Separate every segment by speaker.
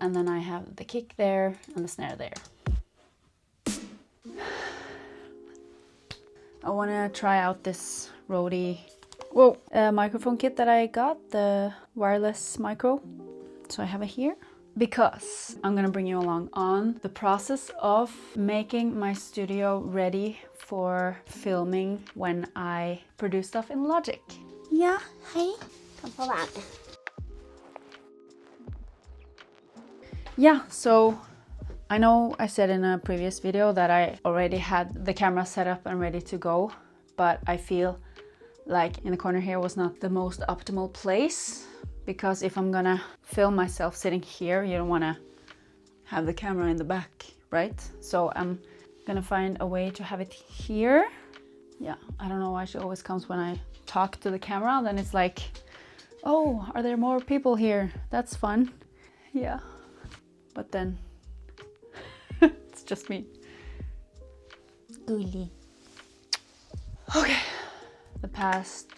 Speaker 1: And then I have the kick there and the snare there. I want to try out this Rode microphone kit that I got, the wireless micro. So I have it here because I'm gonna bring you along on the process of making my studio ready for filming when I produce stuff in Logic.
Speaker 2: Ja, hej. Kom på vän.
Speaker 1: Yeah, so I know I said in a previous video that I already had the camera set up and ready to go, but I feel like in the corner here was not the most optimal place, because if I'm gonna film myself sitting here, you don't want to have the camera in the back, right? So I'm gonna find a way to have it here. Yeah, I don't know why she always comes when I talk to the camera, then it's like, oh, are there more people here? That's fun. Yeah, but then it's just me.
Speaker 2: Gullig.
Speaker 1: Okay. The past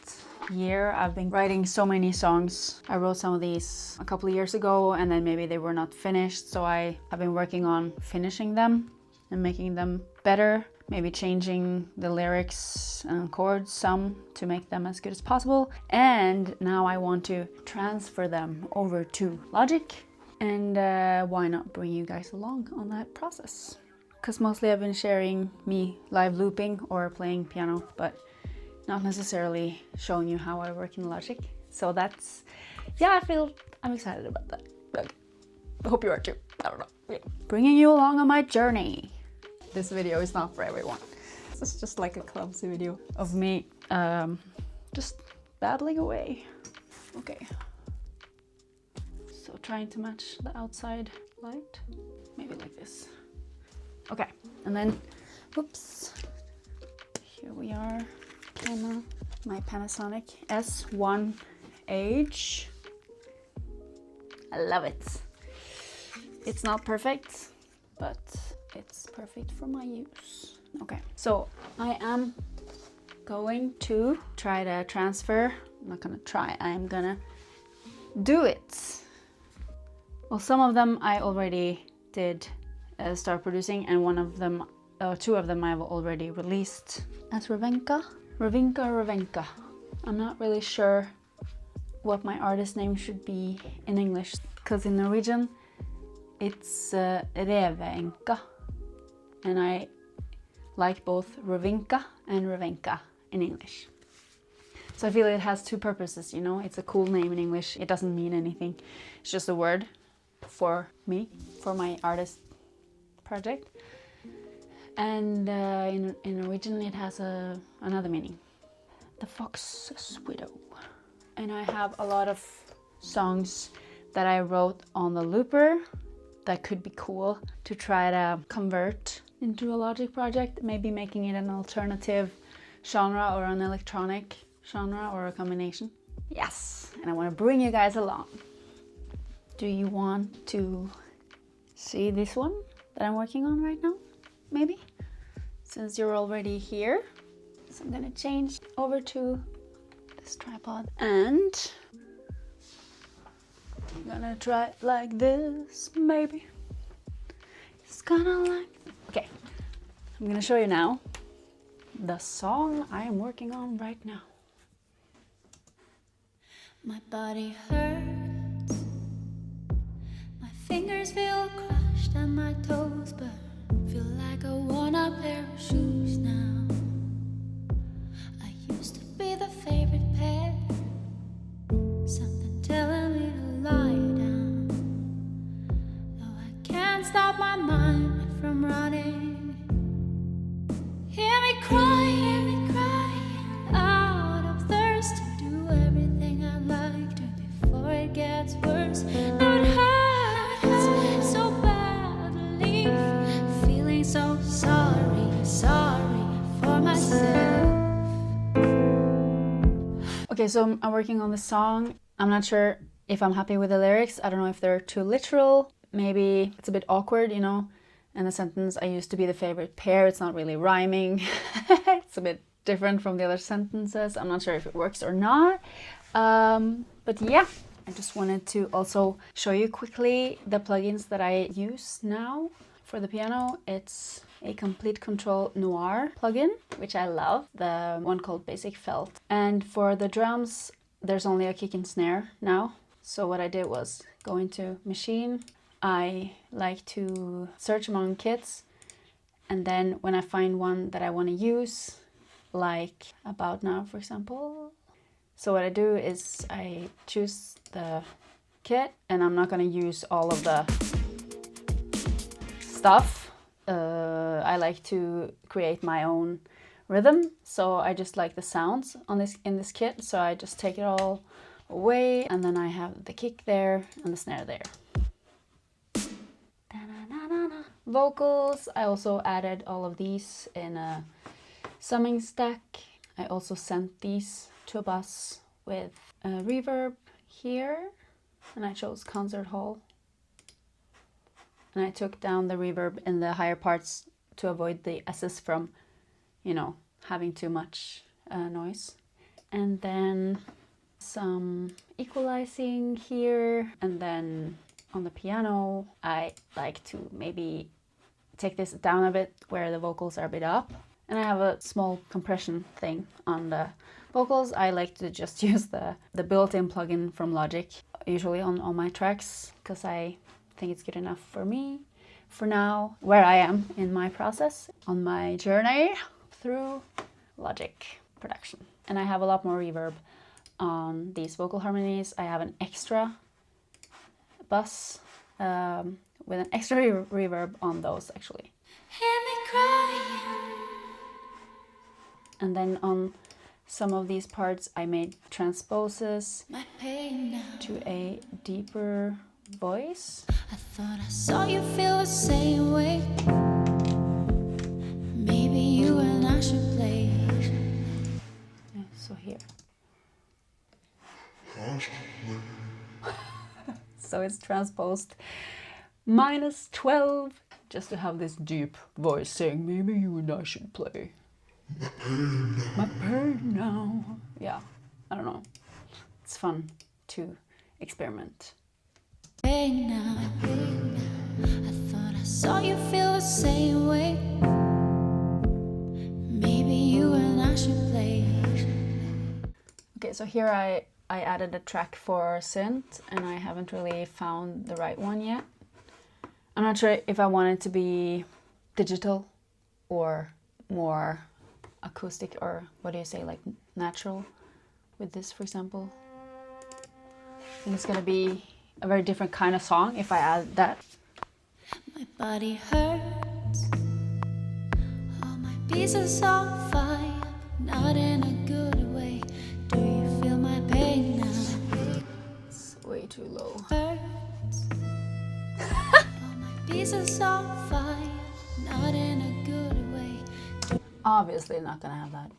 Speaker 1: year I've been writing so many songs. I wrote some of these a couple of years ago and then maybe they were not finished, so I have been working on finishing them and making them better, maybe changing the lyrics and chords some to make them as good as possible. And now I want to transfer them over to Logic, and why not bring you guys along on that process? Because mostly I've been sharing me live looping or playing piano, but not necessarily showing you how I work in Logic. So that's, yeah, I'm excited about that. But I hope you are too. I don't know. Yeah. Bringing you along on my journey. This video is not for everyone. This is just like a clumsy video of me just babbling away. Okay. So trying to match the outside light. Maybe like this. Okay. And then, oops. Here we are. Camera, my Panasonic S1H. I love it. It's not perfect, but it's perfect for my use. Okay, so I am going to try to transfer. I'm not gonna try, I'm gonna do it. Well, some of them I already did start producing, and one of them, two of them I've already released as REVEENKA. REVEENKA. I'm not really sure what my artist name should be in English, because in Norwegian it's REVEENKA, and I like both REVEENKA and REVEENKA in English. So I feel it has two purposes, you know. It's a cool name in English. It doesn't mean anything. It's just a word for me, for my artist project. And in Norwegian it has another meaning. The Fox's Widow. And I have a lot of songs that I wrote on the looper that could be cool to try to convert into a Logic project, maybe making it an alternative genre or an electronic genre or a combination. Yes, and I want to bring you guys along. Do you want to see this one that I'm working on right now? Maybe, since you're already here. So I'm gonna change over to this tripod and I'm gonna try it like this, maybe. It's kinda like, okay, I'm gonna show you now the song I am working on right now.
Speaker 3: My body hurts, my fingers feel crushed and my toes burn. Feel like a worn-out pair of shoes now. I used to be the favorite pair, something telling me to lie down. Though I can't stop my mind from running. Hear me crying out of thirst to do everything I'd like to before it gets worse. Now it hurts so badly, feeling so sorry for myself.
Speaker 1: Okay, so I'm working on the song. I'm not sure if I'm happy with the lyrics. I don't know if they're too literal. Maybe it's a bit awkward, you know. And the sentence, I used to be the favorite pair, it's not really rhyming. It's a bit different from the other sentences. I'm not sure if it works or not. But yeah, I just wanted to also show you quickly the plugins that I use now for the piano. It's a Complete Control Noir plugin, which I love, the one called Basic Felt. And for the drums, there's only a kick and snare now. So what I did was go into Machine. I like to search among kits, and then when I find one that I want to use, like About Now, for example. So what I do is I choose the kit, and I'm not going to use all of the stuff. I like to create my own rhythm, so I just like the sounds on in this kit, so I just take it all away, and then I have the kick there and the snare there. Vocals, I also added all of these in a summing stack. I also sent these to a bus with a reverb here, and I chose Concert Hall. And I took down the reverb in the higher parts to avoid the S's from, you know, having too much noise. And then some equalizing here, and then on the piano I like to maybe take this down a bit where the vocals are a bit up, and I have a small compression thing on the vocals. I like to just use the built-in plugin from Logic, usually on all my tracks, because I think it's good enough for me for now, where I am in my process on my journey through Logic production. And I have a lot more reverb on these vocal harmonies. I have an extra bus with an extra reverb on those, actually.
Speaker 3: Hear me crying.
Speaker 1: And then on some of these parts I made transposes
Speaker 3: My pain now.
Speaker 1: to a deeper voice.
Speaker 3: I thought I saw you feel the same way. Maybe you and I should play.
Speaker 1: Yeah, so here. So it's transposed -12, just to have this deep voice saying, maybe you and I should play. My pain now. Yeah, I don't know. It's fun to experiment.
Speaker 3: Pain now. I thought I saw you feel the same way. Maybe you and I should play.
Speaker 1: Okay, so here I added a track for synth, and I haven't really found the right one yet. I'm not sure if I want it to be digital or more acoustic, or what do you say, like natural with this, for example. I think it's gonna be a very different kind of song if I add that.
Speaker 3: My body hurts. All my pieces on fire, not in a good way. Do you feel my pain now?
Speaker 1: It's way too low.
Speaker 3: Hurts. All my pieces on fire, not in a good way.
Speaker 1: Obviously not gonna have that.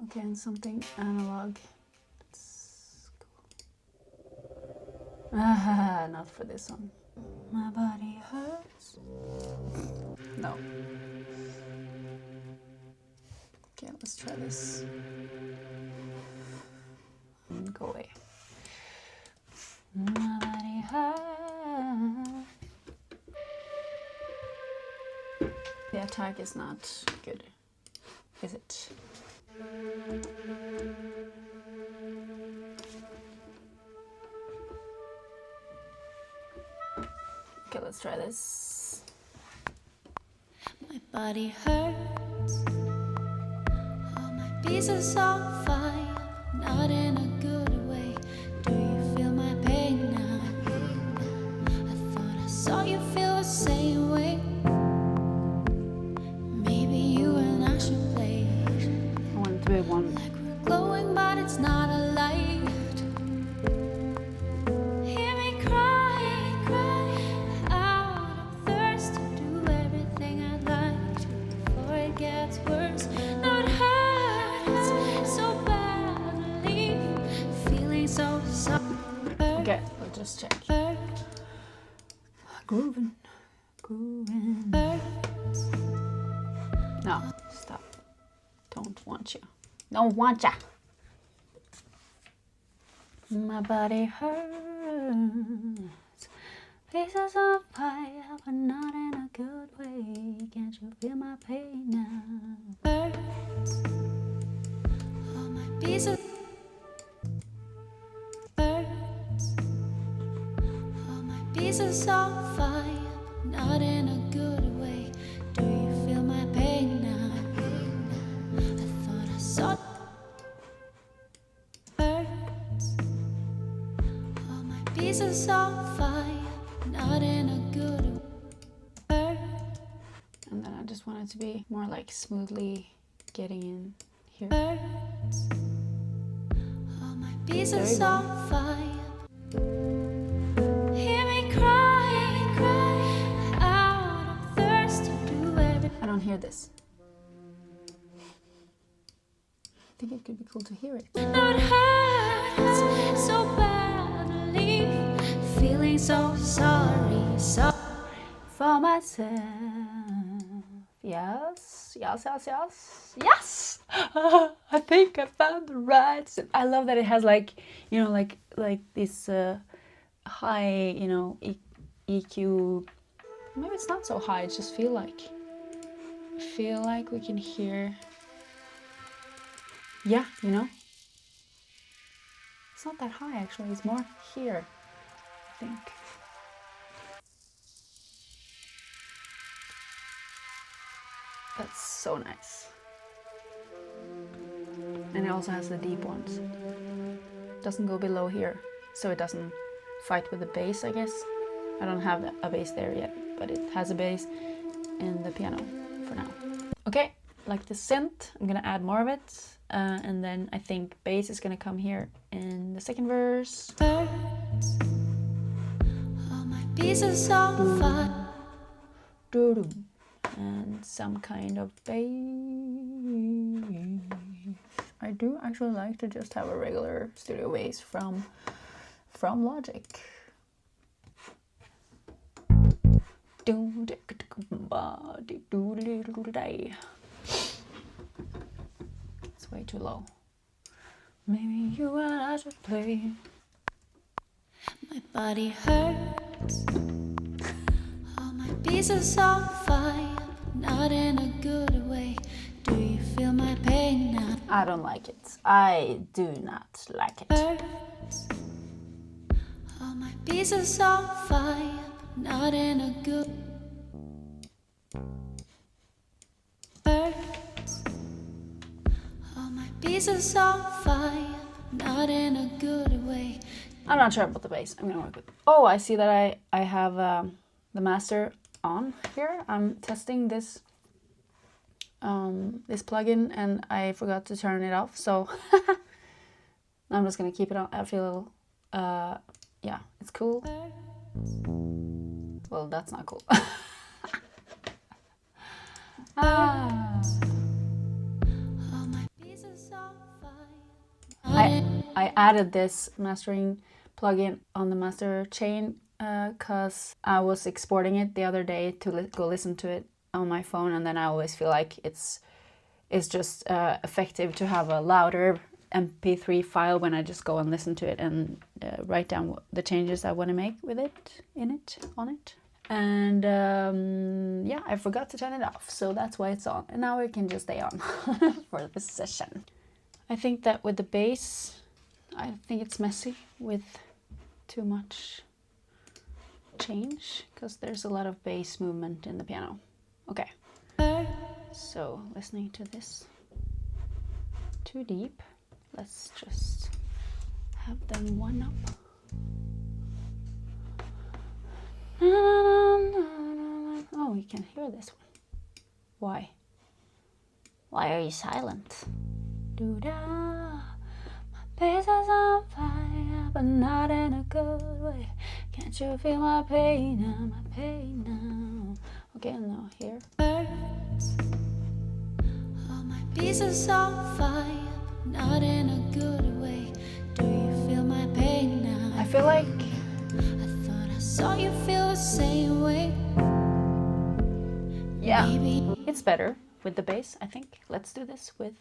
Speaker 1: Okay, and something analog. Let's go. Not for this song. My body hurts. No. Okay, let's try this. And go away. My body hurts. The attack is not good, is it? Okay, let's try this.
Speaker 3: My body hurts. All my pieces on fire, not in a good way. Do you feel my pain now? I thought I saw you feel the same way. Maybe you and I should play.
Speaker 1: I want it to be one.
Speaker 3: Like we're glowing, but it's not a light. Hear me crying, crying out of thirst to do everything I'd like to before it gets worse. No, it hurts so badly, feeling so sorry.
Speaker 1: Okay, we'll just check. Grooving, grooving. No, stop. Don't want you. Don't want ya. My body hurts. Pieces of pie, but not in a good way. Can't you feel my pain now?
Speaker 3: Hurts. All my pieces hurts. All my pieces of fire, not in a good way. Do you feel my pain now? I thought I saw hurts. All my pieces of fire, not in a good way.
Speaker 1: And then I just want it to be more like smoothly getting in here.
Speaker 3: Hurts. All my pieces of fire. Hear me crying, crying out. I'm thirsty to do everything.
Speaker 1: I don't hear this. I think it could be cool to hear it.
Speaker 3: Now it hurts so badly. Feeling so sorry, sorry
Speaker 1: For myself. Yes, yes, yes, yes, yes. I think I found the right. I love that it has like, you know, like this high, you know, EQ. Maybe it's not so high. I just feel like we can hear. Yeah, you know. It's not that high actually. It's more here, I think. That's so nice. And it also has the deep ones. Doesn't go below here, so it doesn't fight with the bass, I guess. I don't have a bass there yet, but it has a bass in the piano for now. Okay, like the synth, I'm gonna add more of it. And then I think bass is gonna come here in the second verse.
Speaker 3: hurts. All my pieces of fire.
Speaker 1: Doo-doo. And some kind of bass. I do actually like to just have a regular studio bass from Logic. It's way too low. Maybe you and I should play.
Speaker 3: My body hurts. All my pieces of fire, not in a good way. Do you feel my pain now?
Speaker 1: I don't like it. I do not like it.
Speaker 3: Hurts. All my pieces of fire, not in a good. Hurts. All my pieces of fire, not in a good way.
Speaker 1: I'm not sure about the bass. I'm gonna work with. Oh, I see that I have the master on here. I'm testing this this plugin and I forgot to turn it off, so I'm just gonna keep it on. I feel yeah, it's cool. Well, that's not cool.
Speaker 3: All my pieces of fire.
Speaker 1: I added this mastering plugin on the master chain because I was exporting it the other day to go listen to it on my phone, and then I always feel like it's just effective to have a louder MP3 file when I just go and listen to it and write down the changes I want to make with it, on it. And yeah, I forgot to turn it off, so that's why it's on. And now it can just stay on for this session. I think that with the bass, I think it's messy with too much change, because there's a lot of bass movement in the piano. Okay, so listening to this too deep, let's just have them one up. Oh, we can hear this one. Why? Why are you silent? Do-da, my face is on fire, but not in a good way. Can't you feel my pain now, my pain now? Okay, now here.
Speaker 3: Hurts. All my pieces of fire, not in a good way. Do you feel my pain now?
Speaker 1: I feel like
Speaker 3: I thought I saw you feel the same way.
Speaker 1: yeah,
Speaker 3: Maybe
Speaker 1: it's better with the bass, I think. Let's do this with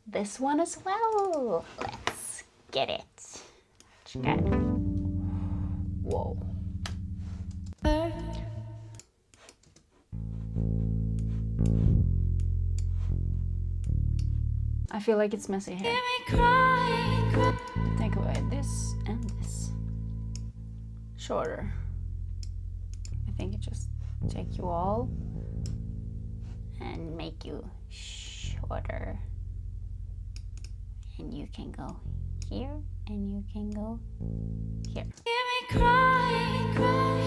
Speaker 1: this one as well. Let's get it. Okay. Whoa. I feel like it's messy here. Take away this and this. Shorter. I think it just take you all and make you shorter. And you can go here and you can go here.
Speaker 3: Hear me cry, cry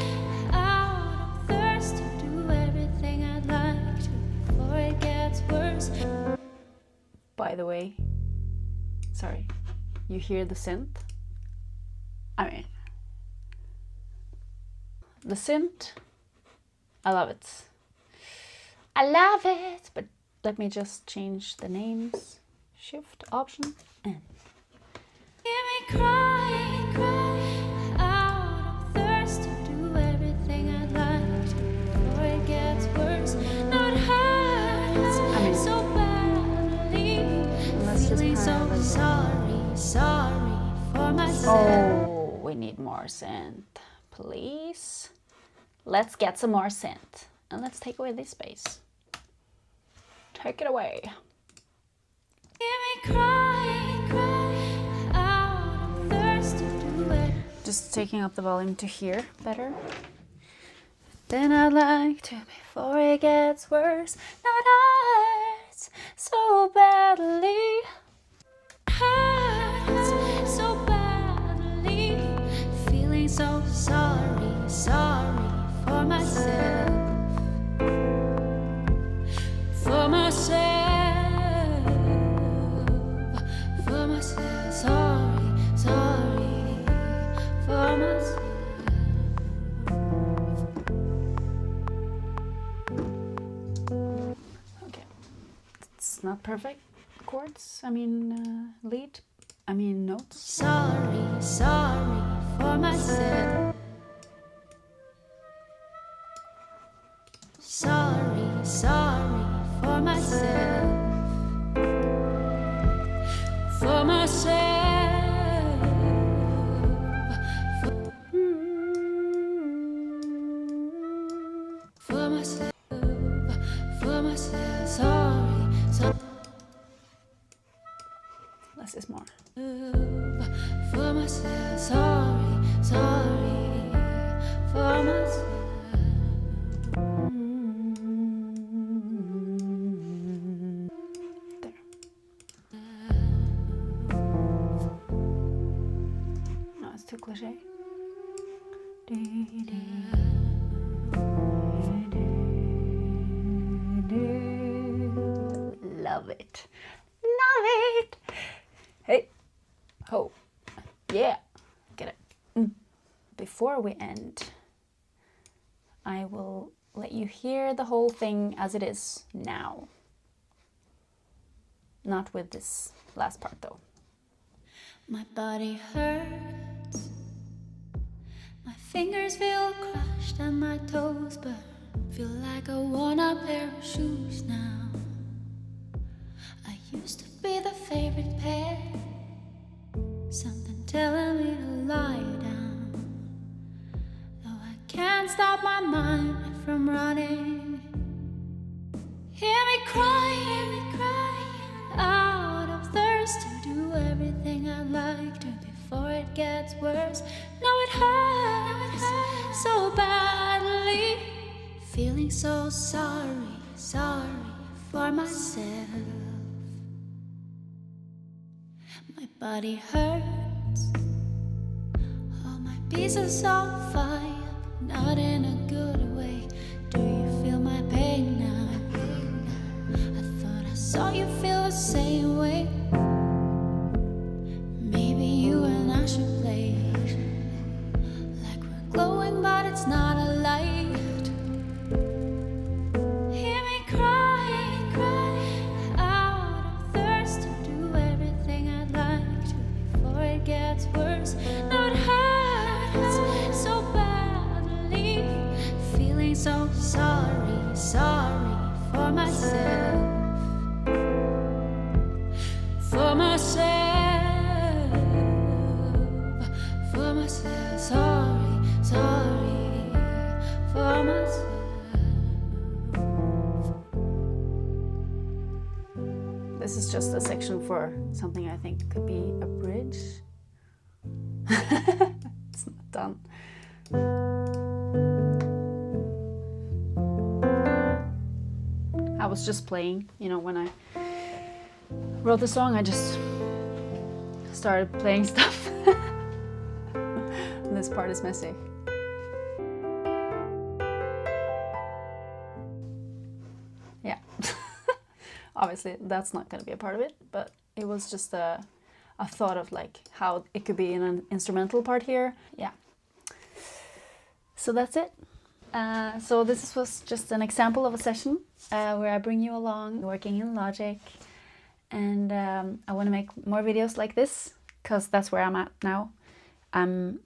Speaker 3: out of thirst to do everything I'd like to before it gets worse.
Speaker 1: By the way, sorry, you hear the synth? I mean, the synth, I love it. I love it, but let me just change the names. Shift, Option, N.
Speaker 3: Hear me cry, cry out of thirst to do everything I'd like to before it gets worse. No, it hurts so badly. Feeling so sorry, sorry for myself.
Speaker 1: Oh, we need more synth, please. Let's get some more synth. And let's take away this space. Take it away.
Speaker 3: Hear me cry, cry out of thirst to do it.
Speaker 1: Just taking up the volume to hear better. Then I'd like to before it gets worse. Now it hurts so badly.
Speaker 3: Hurts so badly. Feeling so sorry, sorry for myself. For myself. For myself. Sorry, sorry for myself.
Speaker 1: Okay, it's not perfect chords. Notes.
Speaker 3: Sorry, sorry for myself. Sorry, sorry for myself. For myself. For myself. For myself. Sorry, sorry.
Speaker 1: Less is more.
Speaker 3: For myself, sorry, sorry, for myself.
Speaker 1: There. No, it's too cliche. Love it. Love it. Hey. Ho. Yeah. Get it. Before we end, I will let you hear the whole thing as it is now. Not with this last part though.
Speaker 3: My body hurts. My fingers feel crushed and my toes burn. Feel like a worn-out pair of shoes now. I used to be the favorite pair. Something telling me to lie down. Though I can't stop my mind from running. Hear me crying out of thirst to do everything I'd like to before it gets worse. No, it hurts so badly. Feeling so sorry, sorry for myself. My body hurts. All my pieces all fire, not in a good way. Do you feel my pain now? I thought I saw you feel the same way. Maybe you and I should play like we're glowing, but it's not a light. Hear me crying out of thirst to do everything I'd like to before it gets worse. No, it hurts so badly. Feeling so sorry, sorry for myself. For myself. for myself.
Speaker 1: This is just a section for something I think could be a bridge. It's not done. I was just playing, you know, when I wrote the song, I just started playing stuff. And this part is messy. Yeah. Obviously that's not going to be a part of it, but it was just a thought of like how it could be in an instrumental part here. Yeah. So that's it. So this was just an example of a session where I bring you along working in Logic, and I want to make more videos like this because that's where I'm at now. I'm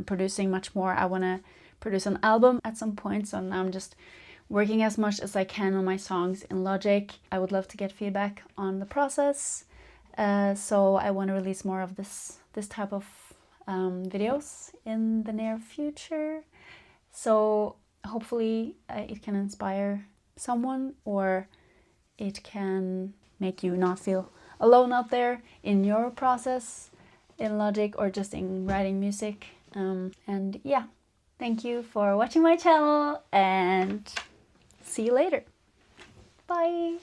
Speaker 1: producing much more. I want to produce an album at some point, so now I'm just working as much as I can on my songs in Logic. I would love to get feedback on the process, so I want to release more of this type of videos in the near future. So hopefully it can inspire someone, or it can make you not feel alone out there in your process in Logic or just in writing music. And yeah, thank you for watching my channel, and see you later. Bye!